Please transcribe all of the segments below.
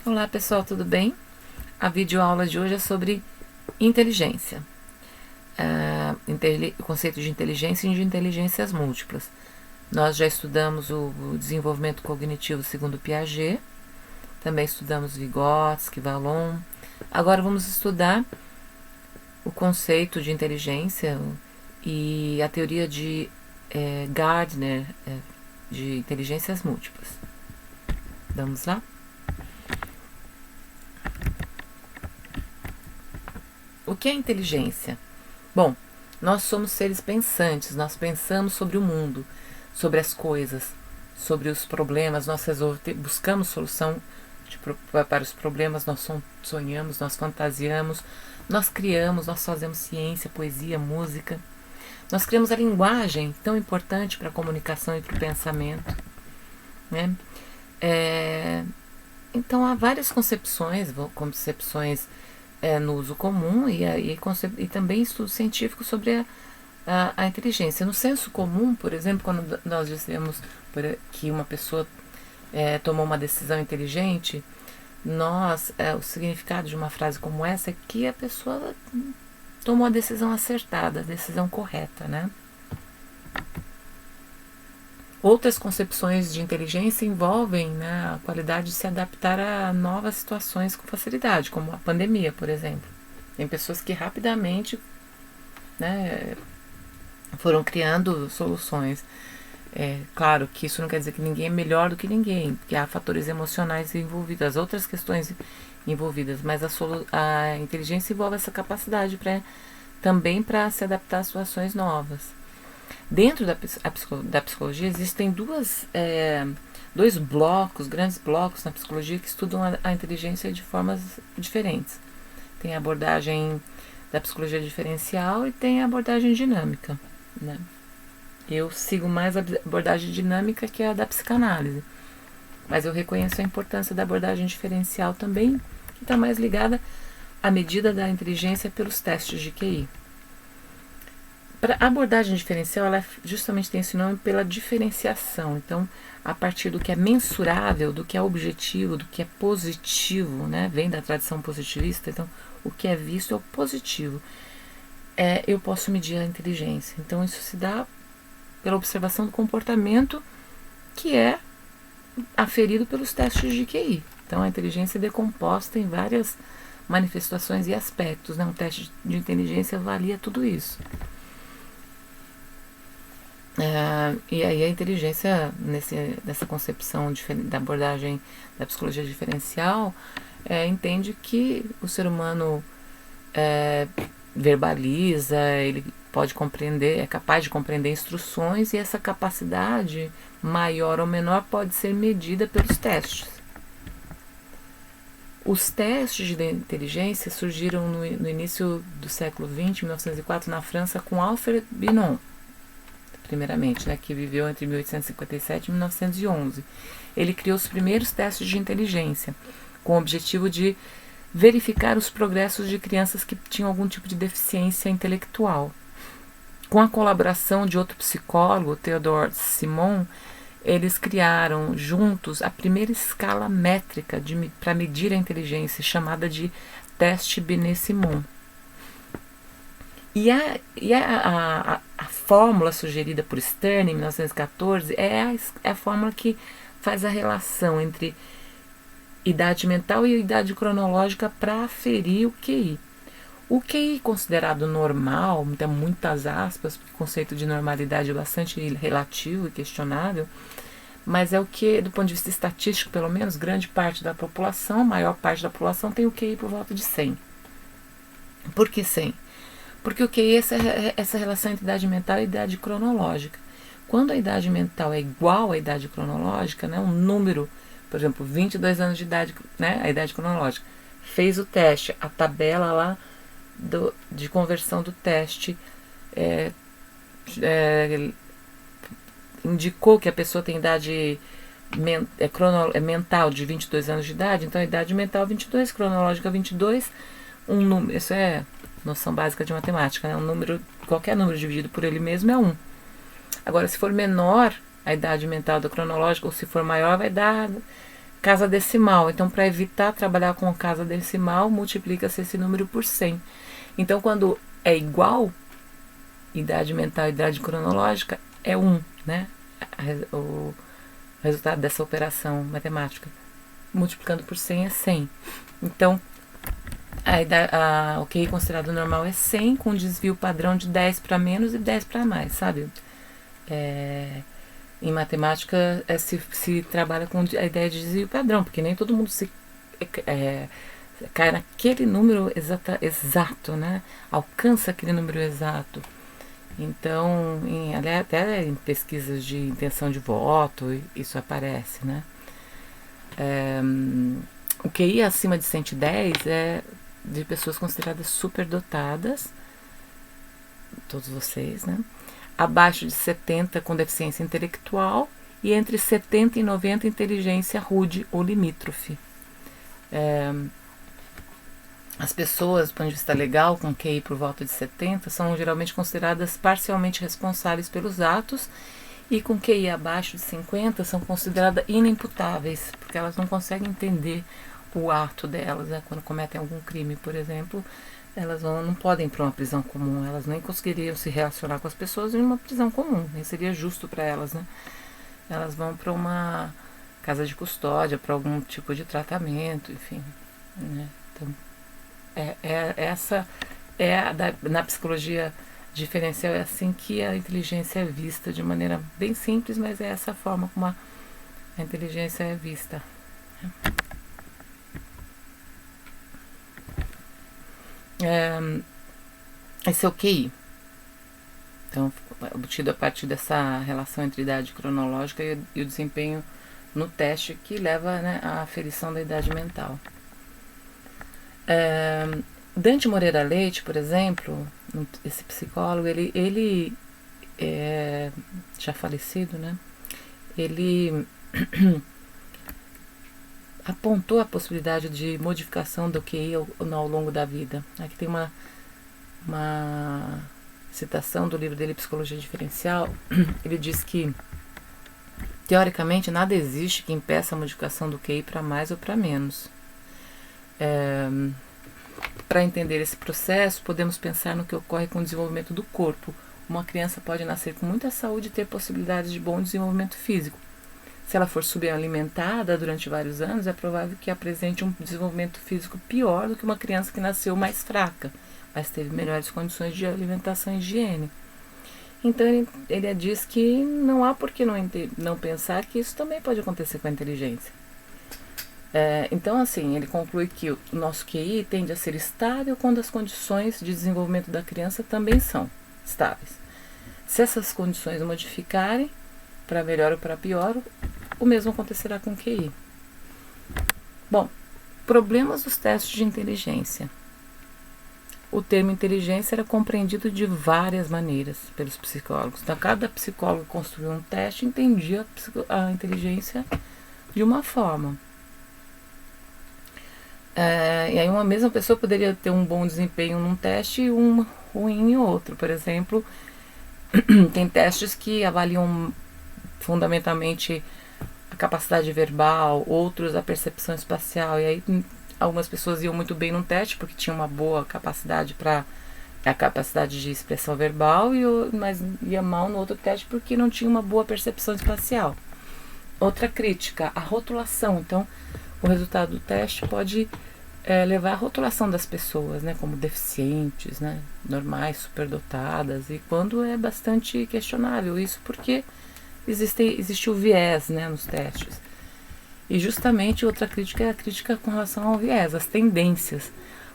Olá pessoal, tudo bem? A videoaula de hoje é sobre inteligência, o conceito de inteligência e de inteligências múltiplas. Nós já estudamos o desenvolvimento cognitivo segundo Piaget, também estudamos Vygotsky, Vallon. Agora vamos estudar o conceito de inteligência e a teoria de Gardner de inteligências múltiplas. Vamos lá? O que é inteligência? Bom, nós somos seres pensantes, nós pensamos sobre o mundo, sobre as coisas, sobre os problemas, nós buscamos solução para os problemas, nós sonhamos, nós fantasiamos, nós criamos, nós fazemos ciência, poesia, música. Nós criamos a linguagem tão importante para a comunicação e para o pensamento, né? Então há várias concepções no uso comum e também estudos científicos sobre a inteligência. No senso comum, por exemplo, quando nós dizemos que uma pessoa tomou uma decisão inteligente, o significado de uma frase como essa é que a pessoa tomou a decisão acertada, a decisão correta, né? Outras concepções de inteligência envolvem, né, a qualidade de se adaptar a novas situações com facilidade, como a pandemia, por exemplo. Tem pessoas que rapidamente, né, foram criando soluções. Claro que isso não quer dizer que ninguém é melhor do que ninguém, porque há fatores emocionais envolvidos, as outras questões envolvidas, mas a inteligência envolve essa capacidade também para se adaptar a situações novas. Dentro da psicologia existem dois grandes blocos na psicologia que estudam a inteligência de formas diferentes. Tem a abordagem da psicologia diferencial e tem a abordagem dinâmica, né? Eu sigo mais a abordagem dinâmica que a da psicanálise, mas eu reconheço a importância da abordagem diferencial também, que está mais ligada à medida da inteligência pelos testes de QI. A abordagem diferencial, ela justamente tem esse nome pela diferenciação. Então, a partir do que é mensurável, do que é objetivo, do que é positivo, né? Vem da tradição positivista, então o que é visto é o positivo. Eu posso medir a inteligência. Então, isso se dá pela observação do comportamento que é aferido pelos testes de QI. Então, a inteligência é decomposta em várias manifestações e aspectos, né? Um teste de inteligência avalia tudo isso. E aí a inteligência, nessa concepção da abordagem da psicologia diferencial, entende que o ser humano verbaliza, ele pode compreender, é capaz de compreender instruções, e essa capacidade, maior ou menor, pode ser medida pelos testes. Os testes de inteligência surgiram no início do século XX, 1904, na França, com Alfred Binet, primeiramente, né, que viveu entre 1857 e 1911. Ele criou os primeiros testes de inteligência, com o objetivo de verificar os progressos de crianças que tinham algum tipo de deficiência intelectual. Com a colaboração de outro psicólogo, Theodore Simon, eles criaram juntos a primeira escala métrica para medir a inteligência, chamada de teste Binet-Simon. E a fórmula sugerida por Stern em 1914 é a fórmula que faz a relação entre idade mental e idade cronológica para aferir o QI. O QI considerado normal, tem muitas aspas, porque o conceito de normalidade é bastante relativo e questionável, mas é o que, do ponto de vista estatístico, pelo menos, grande parte da população, maior parte da população, tem o QI por volta de 100. Por que 100? Porque o QI é essa relação entre idade mental e idade cronológica. Quando a idade mental é igual à idade cronológica, né, um número, por exemplo, 22 anos de idade, né, a idade cronológica, fez o teste, a tabela lá de conversão do teste indicou que a pessoa tem idade mental de 22 anos de idade, então a idade mental 22, cronológica 22, um número, isso é noção básica de matemática, né? Qualquer número dividido por ele mesmo é 1. Agora, se for menor a idade mental da cronológica, ou se for maior, vai dar casa decimal. Então, para evitar trabalhar com casa decimal, multiplica-se esse número por 100. Então, quando é igual, idade mental e idade cronológica, é 1, né? O resultado dessa operação matemática. Multiplicando por 100 é 100. Então, o QI considerado normal é 100, com desvio padrão de 10 para menos e 10 para mais, sabe? Em matemática se trabalha com a ideia de desvio padrão, porque nem todo mundo cai naquele número exato, né? Alcança aquele número exato. Então, até em pesquisas de intenção de voto, isso aparece, né? O QI acima de 110 é de pessoas consideradas superdotadas, todos vocês, né? Abaixo de 70 com deficiência intelectual e entre 70 e 90 inteligência rude ou limítrofe. As pessoas, do ponto de vista legal, com QI por volta de 70, são geralmente consideradas parcialmente responsáveis pelos atos, e com QI abaixo de 50 são consideradas inimputáveis, porque elas não conseguem entender o ato delas, né? Quando cometem algum crime, por exemplo, elas não podem ir para uma prisão comum, elas nem conseguiriam se relacionar com as pessoas em uma prisão comum, nem seria justo para elas, né? Elas vão para uma casa de custódia, para algum tipo de tratamento, enfim, né? Então, na psicologia diferencial é assim que a inteligência é vista, de maneira bem simples, mas é essa forma como a inteligência é vista. Esse é o QI. Então, obtido a partir dessa relação entre idade cronológica e o desempenho no teste que leva, né, à aferição da idade mental. Dante Moreira Leite, por exemplo, esse psicólogo, ele é já falecido, né? Ele apontou a possibilidade de modificação do QI ao longo da vida. Aqui tem uma citação do livro dele, Psicologia Diferencial. Ele diz que, teoricamente, nada existe que impeça a modificação do QI para mais ou para menos. Para entender esse processo, podemos pensar no que ocorre com o desenvolvimento do corpo. Uma criança pode nascer com muita saúde e ter possibilidades de bom desenvolvimento físico. Se ela for subalimentada durante vários anos, é provável que apresente um desenvolvimento físico pior do que uma criança que nasceu mais fraca, mas teve melhores condições de alimentação e higiene. Então ele diz que não há por que não pensar que isso também pode acontecer com a inteligência. Então, assim, ele conclui que o nosso QI tende a ser estável quando as condições de desenvolvimento da criança também são estáveis. Se essas condições modificarem, para melhor ou para pior, o mesmo acontecerá com o QI. Bom, problemas dos testes de inteligência. O termo inteligência era compreendido de várias maneiras pelos psicólogos. Então, cada psicólogo construiu um teste e entendia a inteligência de uma forma. E aí uma mesma pessoa poderia ter um bom desempenho num teste e um ruim em outro. Por exemplo, tem testes que avaliam fundamentalmente a capacidade verbal, outros a percepção espacial. E aí algumas pessoas iam muito bem num teste porque tinham uma boa capacidade a capacidade de expressão verbal, mas ia mal no outro teste porque não tinha uma boa percepção espacial. Outra crítica, a rotulação. Então, o resultado do teste pode levar à rotulação das pessoas, né, como deficientes, né, normais, superdotadas, e quando é bastante questionável isso, porque existe o viés, né, nos testes. E justamente outra crítica é a crítica com relação ao viés, as tendências.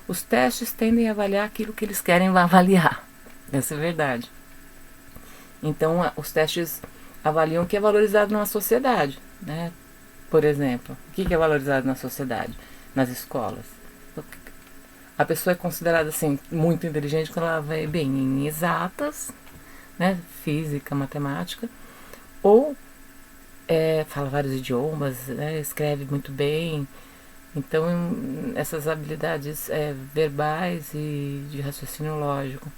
Os testes tendem a avaliar aquilo que eles querem avaliar. Essa é a verdade. Então, os testes avaliam o que é valorizado numa sociedade, né? Por exemplo, o que é valorizado na sociedade, nas escolas? A pessoa é considerada assim muito inteligente quando ela vai bem em exatas, né? Física, matemática, ou fala vários idiomas, né? Escreve muito bem. Então, essas habilidades verbais e de raciocínio lógico.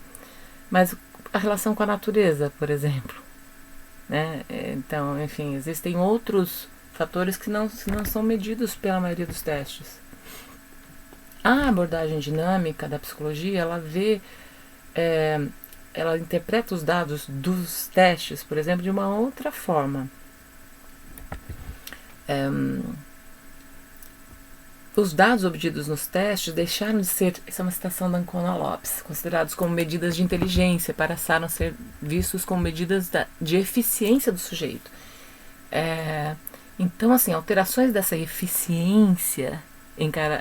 Mas a relação com a natureza, por exemplo, né? Então, enfim, existem outros fatores que não são medidos pela maioria dos testes. A abordagem dinâmica da psicologia, ela interpreta os dados dos testes, por exemplo, de uma outra forma. Os dados obtidos nos testes deixaram de ser, essa é uma citação da Ancona Lopes, considerados como medidas de inteligência, passaram a ser vistos como medidas de eficiência do sujeito. Então, assim, alterações dessa eficiência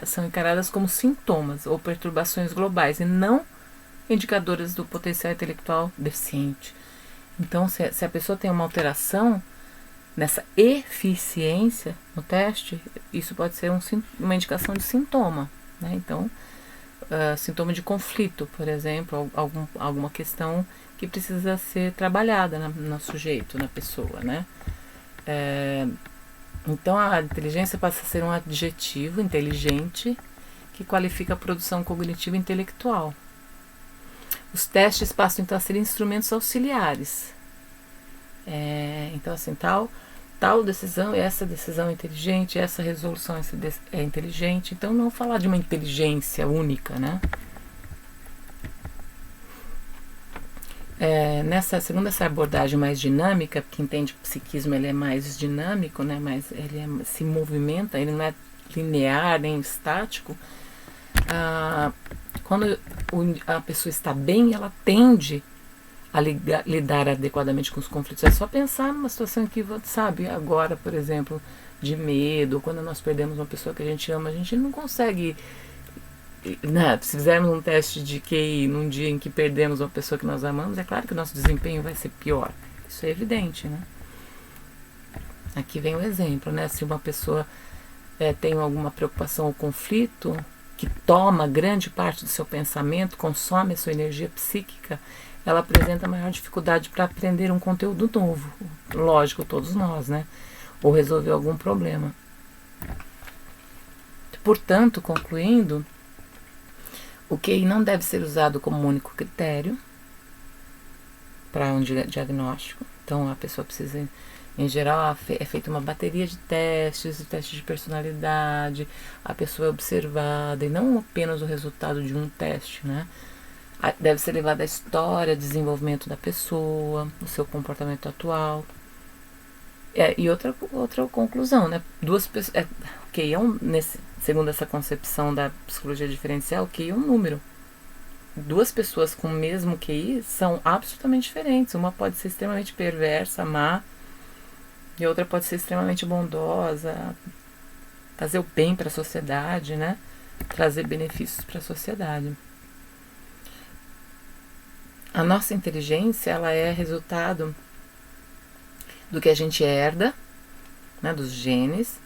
são encaradas como sintomas ou perturbações globais e não indicadoras do potencial intelectual deficiente. Então, se a pessoa tem uma alteração nessa eficiência no teste, isso pode ser uma indicação de sintoma, né? Então, sintoma de conflito, por exemplo, alguma questão que precisa ser trabalhada no sujeito, na pessoa, né? Então, a inteligência passa a ser um adjetivo inteligente que qualifica a produção cognitiva e intelectual. Os testes passam então a ser instrumentos auxiliares. Então, assim, tal decisão, essa decisão é inteligente, essa resolução é inteligente. Então, não falar de uma inteligência única, né? Segundo essa abordagem mais dinâmica, que entende o psiquismo, ele é mais dinâmico, né? Ele se movimenta, ele não é linear nem estático. Quando a pessoa está bem, ela tende a lidar adequadamente com os conflitos. É só pensar numa situação que, sabe, agora, por exemplo, de medo, quando nós perdemos uma pessoa que a gente ama, a gente não consegue, né? Se fizermos um teste de QI num dia em que perdemos uma pessoa que nós amamos, é claro que o nosso desempenho vai ser pior. Isso é evidente, né? Aqui vem um exemplo, né? Se uma pessoa tem alguma preocupação ou conflito que toma grande parte do seu pensamento, consome a sua energia psíquica, ela apresenta maior dificuldade para aprender um conteúdo novo. Lógico, todos nós, né? Ou resolver algum problema. Portanto, concluindo, o QI não deve ser usado como único critério para um diagnóstico. Então, a pessoa precisa, em geral, é feita uma bateria de testes de personalidade, a pessoa é observada, e não apenas o resultado de um teste, né? Deve ser levada a história, desenvolvimento da pessoa, o seu comportamento atual. E outra conclusão, né? QI segundo essa concepção da psicologia diferencial, QI é um número. Duas pessoas com o mesmo QI são absolutamente diferentes. Uma pode ser extremamente perversa, má, e outra pode ser extremamente bondosa, fazer o bem para a sociedade, né? Trazer benefícios para a sociedade. A nossa inteligência, ela é resultado do que a gente herda, né, dos genes,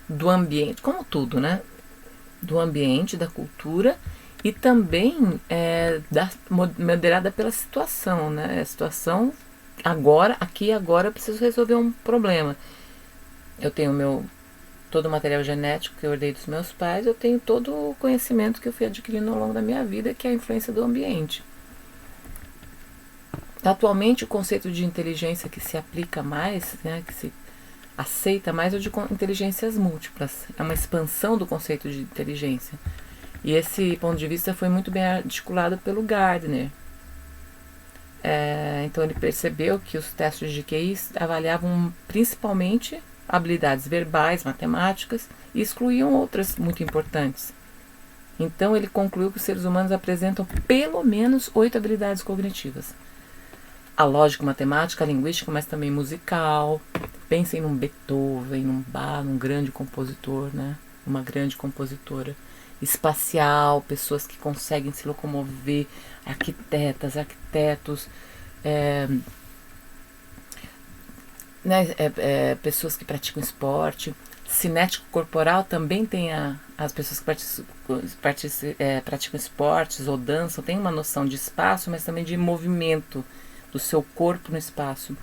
do ambiente, como tudo, né? Do ambiente, da cultura, e também moderada pela situação, né? A situação aqui e agora eu preciso resolver um problema. Eu tenho todo o material genético que eu herdei dos meus pais, eu tenho todo o conhecimento que eu fui adquirindo ao longo da minha vida, que é a influência do ambiente. Atualmente, o conceito de inteligência que se aplica mais, né, que se aceita mais, é o de inteligências múltiplas. É uma expansão do conceito de inteligência. E esse ponto de vista foi muito bem articulado pelo Gardner. Então, ele percebeu que os testes de QI avaliavam principalmente habilidades verbais, matemáticas, e excluíam outras muito importantes. Então, ele concluiu que os seres humanos apresentam pelo menos 8 habilidades cognitivas. A lógica, matemática, a linguística, mas também musical. Pensem num Beethoven, num Bach, num grande compositor, né? Uma grande compositora. Espacial, pessoas que conseguem se locomover, arquitetos, pessoas que praticam esporte. Cinético corporal também tem as pessoas que praticam esportes ou dançam, tem uma noção de espaço, mas também de movimento do seu corpo no espaço.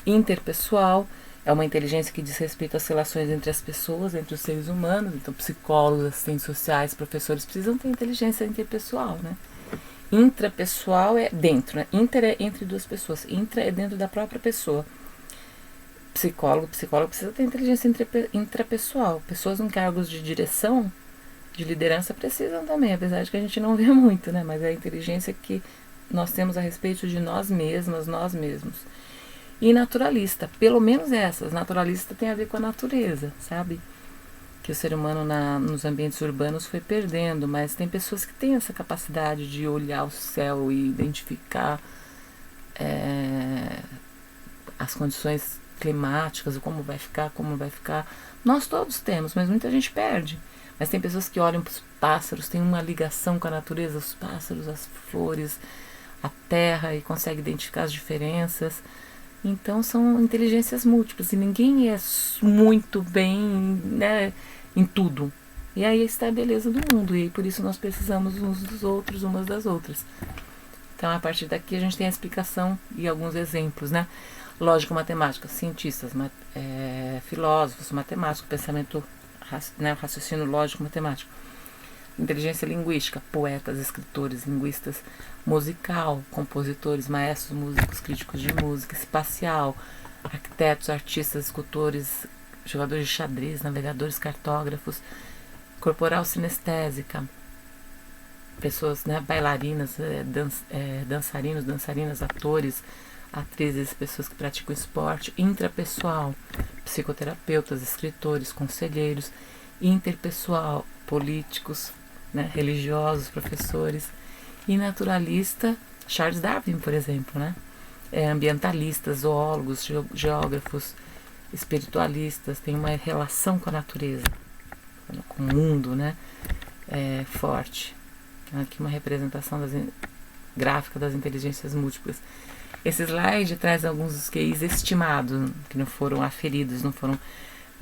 Interpessoal é uma inteligência que diz respeito às relações entre as pessoas, entre os seres humanos. Então, psicólogos, assistentes sociais, professores precisam ter inteligência interpessoal, né? Intrapessoal é dentro, né? Inter é entre duas pessoas, intra é dentro da própria pessoa. psicólogo precisa ter inteligência intrapessoal. Pessoas em cargos de direção, de liderança precisam também, apesar de que a gente não vê muito, né? Mas é a inteligência que nós temos a respeito de nós mesmas, nós mesmos. E naturalista, pelo menos essas. Naturalista tem a ver com a natureza, sabe? Que o ser humano nos ambientes urbanos foi perdendo, mas tem pessoas que têm essa capacidade de olhar o céu e identificar as condições climáticas, como vai ficar. Nós todos temos, mas muita gente perde. Mas tem pessoas que olham para os pássaros, tem uma ligação com a natureza, os pássaros, as flores, a terra, e consegue identificar as diferenças. Então são inteligências múltiplas e ninguém é muito bem, né, em tudo. E aí está a beleza do mundo, e por isso nós precisamos uns dos outros, umas das outras. Então a partir daqui a gente tem a explicação e alguns exemplos, né? Lógico, matemática, cientistas, filósofos, matemáticos, pensamento, né, raciocínio lógico, matemático. Inteligência linguística, poetas, escritores, linguistas, musical, compositores, maestros, músicos, críticos de música, espacial, arquitetos, artistas, escultores, jogadores de xadrez, navegadores, cartógrafos, corporal, sinestésica, pessoas, né, bailarinas, dançarinos, dançarinas, atores, atrizes, pessoas que praticam esporte, intrapessoal, psicoterapeutas, escritores, conselheiros, interpessoal, políticos, né, religiosos, professores, e naturalista, Charles Darwin, por exemplo, né, ambientalistas, zoólogos, geógrafos, espiritualistas, tem uma relação com a natureza, com o mundo, né, forte. Aqui uma representação gráfica das inteligências múltiplas. Esse slide traz alguns dos QIs estimados, que não foram aferidos,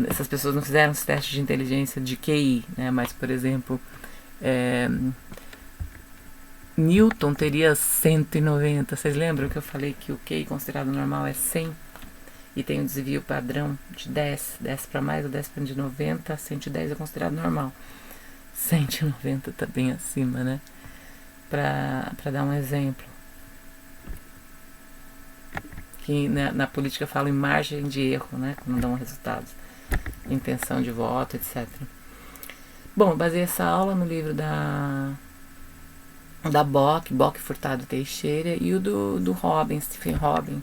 essas pessoas não fizeram esse teste de inteligência de QI, né? Mas, por exemplo, Newton teria 190. Vocês lembram que eu falei que o QI considerado normal é 100? E tem um desvio padrão de 10 para mais ou 10 para de 90, 110 é considerado normal. 190 está bem acima, né? Para dar um exemplo. Que na política fala em margem de erro, né? Quando dão resultados. Intenção de voto, etc. Bom, eu baseei essa aula no livro da Bock Furtado Teixeira, e o do Robbins, Stephen Robbins,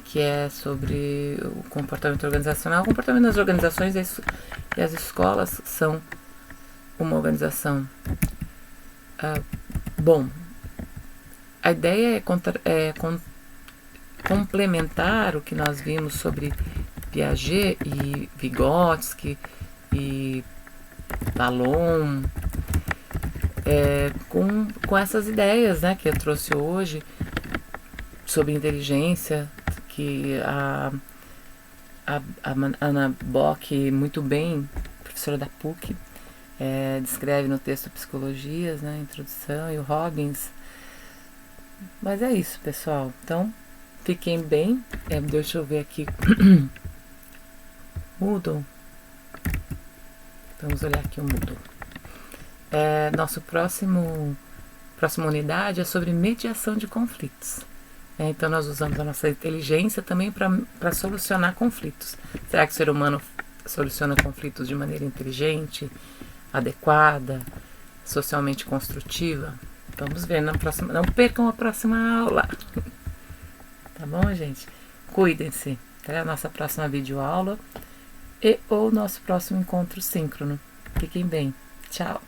que é sobre o comportamento organizacional. O comportamento das organizações e as escolas são uma organização. Bom, a ideia é complementar o que nós vimos sobre Piaget e Vygotsky e Vallon, com essas ideias, né, que eu trouxe hoje sobre inteligência, que a Ana Bock, muito bem, professora da PUC, descreve no texto Psicologias, né, introdução, e o Robbins. Mas é isso, pessoal. Então, fiquem bem. Deixa eu ver aqui. Moodle. Vamos olhar aqui o Moodle. Nossa próxima unidade é sobre mediação de conflitos. Então nós usamos a nossa inteligência também para solucionar conflitos. Será que o ser humano soluciona conflitos de maneira inteligente, adequada, socialmente construtiva? Vamos ver na próxima. Não percam a próxima aula. Tá bom, gente? Cuidem-se. Até a nossa próxima videoaula ou nosso próximo encontro síncrono. Fiquem bem. Tchau.